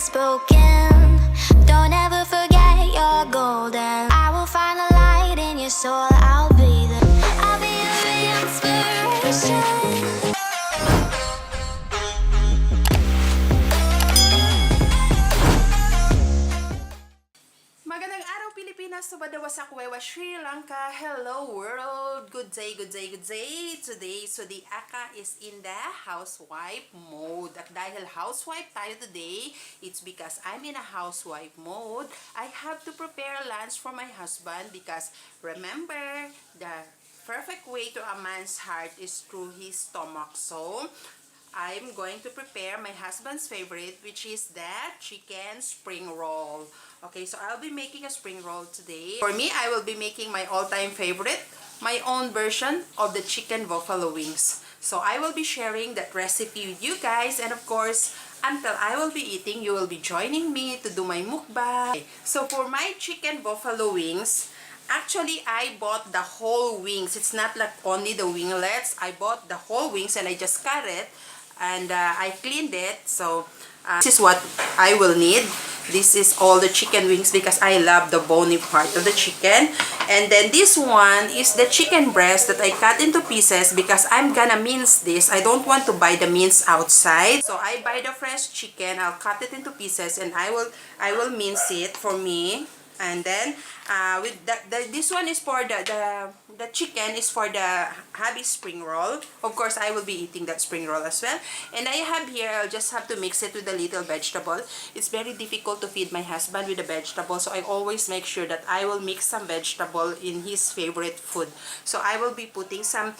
unspoken. Don't ever forget you're golden. I will find the light in your soul. I'll be your inspiration. Magandang araw Pilipinas, subadawasak wewa Sri Lanka. Hello world, good day, good day, good day. Today, Suddi Akka is in the housewife mode. At dahil housewife tayo today, it's because I'm in a housewife mode. I have to prepare lunch for my husband because remember, the perfect way to a man's heart is through his stomach. So, I'm going to prepare my husband's favorite, which is the chicken spring roll. Okay, so I'll be making a spring roll today. For me, I will be making my all-time favorite, my own version of the chicken buffalo wings. So I will be sharing that recipe with you guys, and of course, until I will be eating, you will be joining me to do my mukbang. Okay, so for my chicken buffalo wings, actually, I bought the whole wings. It's not like only the winglets. I bought the whole wings and I just cut it and I cleaned it. So this is what I will need. This is all the chicken wings because I love the bony part of the chicken. And then this one is the chicken breast that I cut into pieces because I'm gonna mince this. I don't want to buy the mince outside. So I buy the fresh chicken. I'll cut it into pieces and I will mince it for me. And then with this one is for the chicken is for the hubby spring roll. Of course, I will be eating that spring roll as well. And I have here, I'll just have to mix it with a little vegetable. It's very difficult to feed my husband with the vegetable, so I always make sure that I will mix some vegetable in his favorite food. So I will be putting some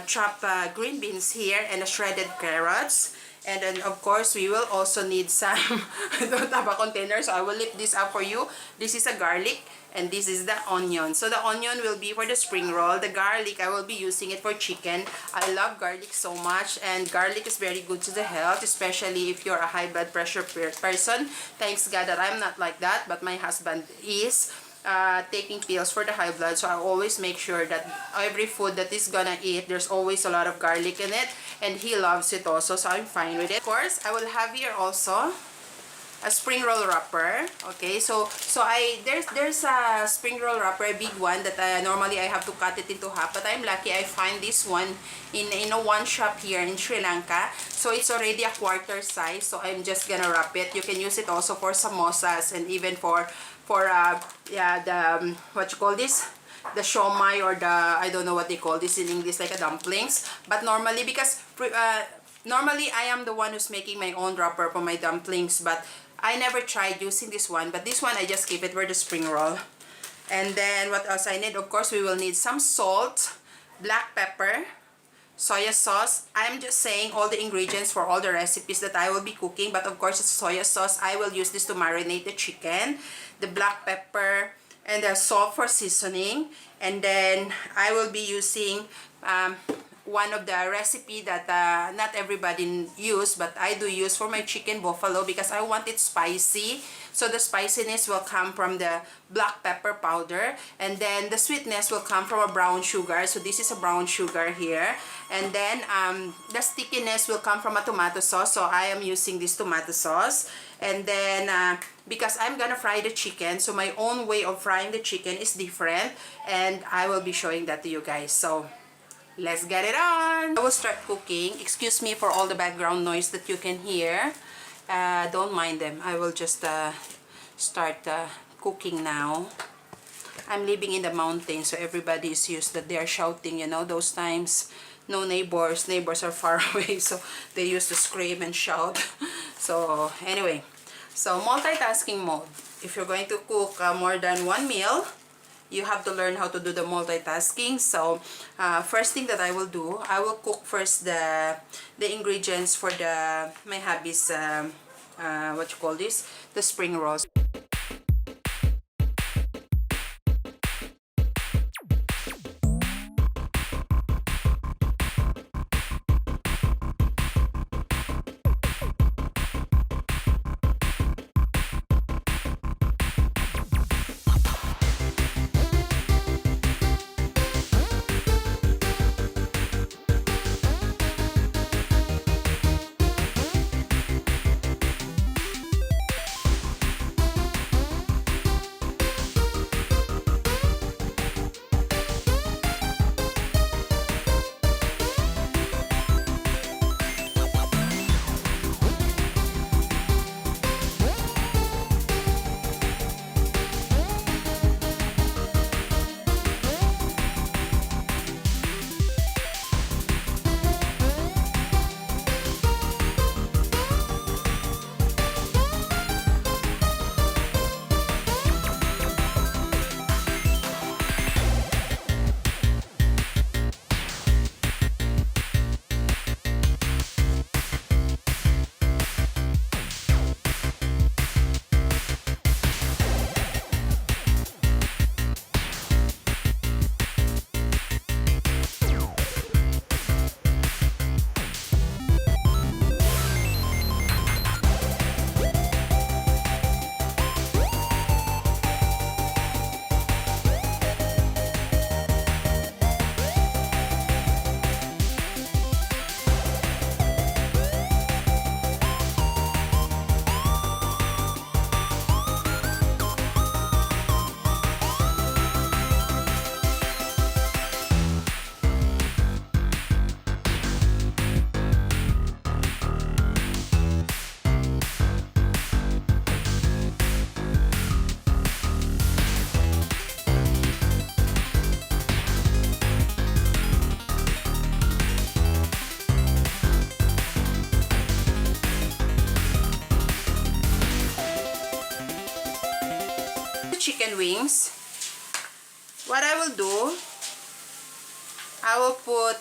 chopped green beans here and shredded carrots. And then, of course, we will also need some, I don't have a container, so I will lift this up for you. This is a garlic, and this is the onion. So the onion will be for the spring roll. The garlic, I will be using it for chicken. I love garlic so much, and garlic is very good to the health, especially if you're a high blood pressure person. Thanks God that I'm not like that, but my husband is taking pills for the high blood, so I always make sure that every food that he's gonna eat, there's always a lot of garlic in it, and he loves it also, so I'm fine with it. Of course, I will have here also a spring roll wrapper. Okay, so there's a spring roll wrapper, a big one that normally I have to cut it into half, but I'm lucky I find this one in a one shop here in Sri Lanka. So it's already a quarter size, so I'm just gonna wrap it. You can use it also for samosas and even for the what you call this, the shomai, or the, I don't know what they call this in English, like a dumplings. But normally, because normally I am the one who's making my own wrapper for my dumplings, but I never tried using this one. But this one I just keep it for the spring roll. And then what else I need? Of course, we will need some salt, black pepper, soya sauce. I'm just saying all the ingredients for all the recipes that I will be cooking, but of course it's soya sauce. I will use this to marinate the chicken, the black pepper, and the salt for seasoning. And then I will be using one of the recipe that not everybody use, but I do use for my chicken buffalo because I want it spicy. So the spiciness will come from the black pepper powder, and then the sweetness will come from a brown sugar. So this is a brown sugar here. And then the stickiness will come from a tomato sauce. So I am using this tomato sauce. And then because I'm gonna fry the chicken, so my own way of frying the chicken is different, and I will be showing that to you guys. So let's get it on. I will start cooking. Excuse me for all the background noise that you can hear. Don't mind them. I will just start cooking now. I'm living in the mountains, so everybody is used that they are shouting, you know, those times. No neighbors. Neighbors are far away, so they used to scream and shout. So anyway, so multitasking mode. If you're going to cook more than one meal, you have to learn how to do the multitasking. So first thing that I will do, I will cook first the ingredients for my hubby's what you call this, the spring rolls. chicken wings, what I will do, I will put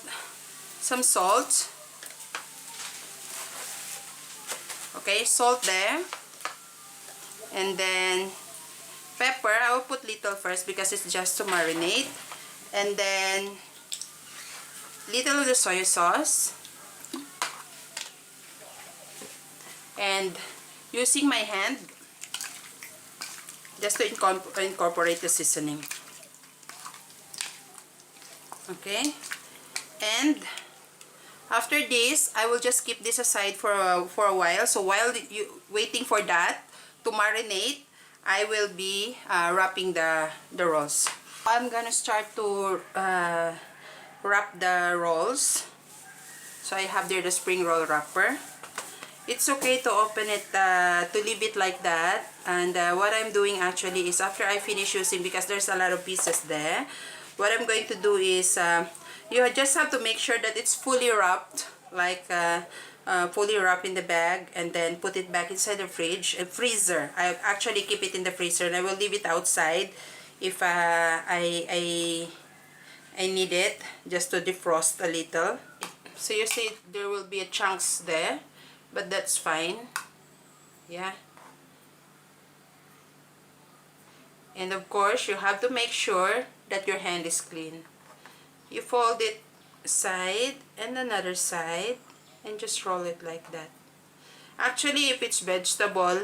some salt. Okay, salt there. And then pepper, I will put little first because it's just to marinate. And then little of the soy sauce. And using my hand just to incorporate the seasoning. Okay, and after this, I will just keep this aside for a while. So while you waiting for that to marinate, I will be wrapping the rolls. I'm gonna start to wrap the rolls. So I have there the spring roll wrapper. It's okay to open it, to leave it like that. And what I'm doing actually is after I finish using, because there's a lot of pieces there, what I'm going to do is, you just have to make sure that it's fully wrapped, like fully wrapped in the bag, and then put it back inside the freezer. I actually keep it in the freezer, and I will leave it outside if I need it, just to defrost a little. So you see there will be a chunks there, but that's fine. Yeah. And of course, you have to make sure that your hand is clean. You fold it side and another side and just roll it like that. Actually, if it's vegetable,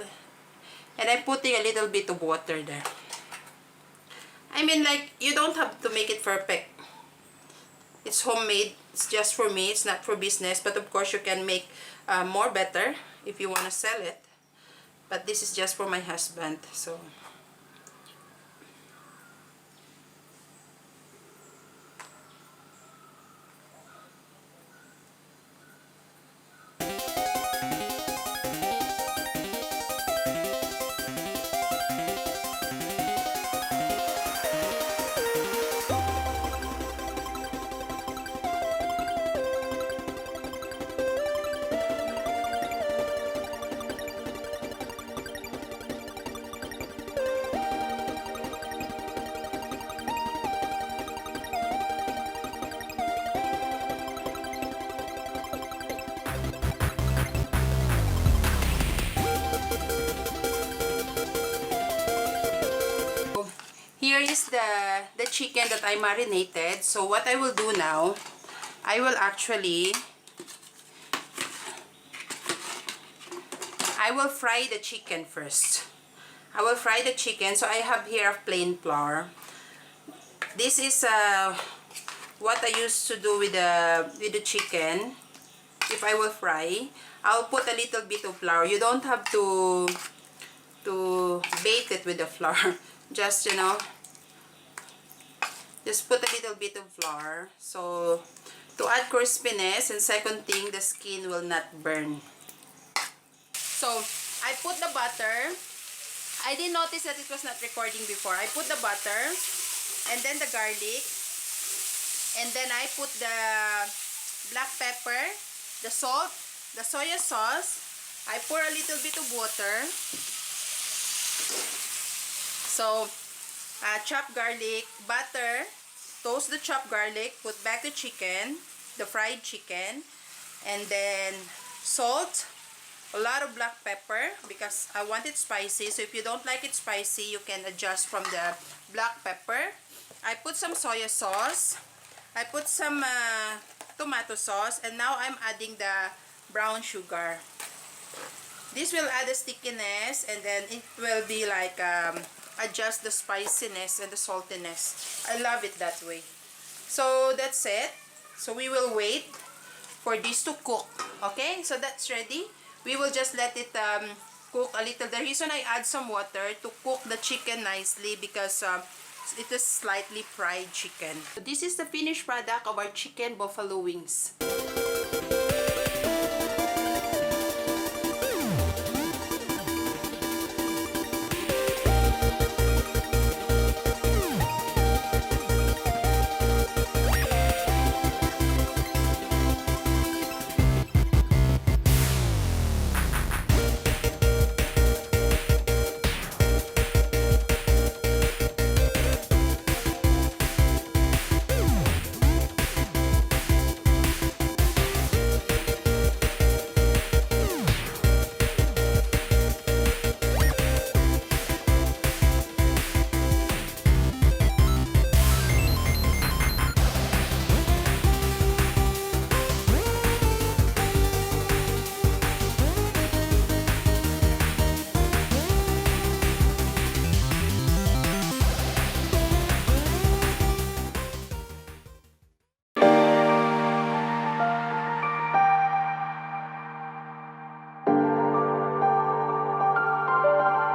and I'm putting a little bit of water there. I mean, like, you don't have to make it perfect. It's homemade. It's just for me. It's not for business. But of course, you can make more better if you want to sell it. But this is just for my husband. So here is the chicken that I marinated. So what I will do now, I will fry the chicken first. I will fry the chicken. So I have here a plain flour. This is what I used to do with the chicken. If I will fry, I'll put a little bit of flour. You don't have to bake it with the flour. Just, you know, just put a little bit of flour. So to add crispiness, and second thing, the skin will not burn. So I put the butter. I didn't notice that it was not recording before. I put the butter and then the garlic, and then I put the black pepper, the salt, the soy sauce. I pour a little bit of water. So chopped garlic, butter, toast the chopped garlic, put back the chicken, the fried chicken, and then salt, a lot of black pepper because I want it spicy. So if you don't like it spicy, you can adjust from the black pepper. I put some soy sauce. I put some tomato sauce, and now I'm adding the brown sugar. This will add a stickiness, and then it will be like adjust the spiciness and the saltiness. I love it that way. So that's it. So we will wait for this to cook. Okay, so that's ready. We will just let it cook a little. The reason I add some water to cook the chicken nicely because it is slightly fried chicken. So this is the finished product of our chicken buffalo wings.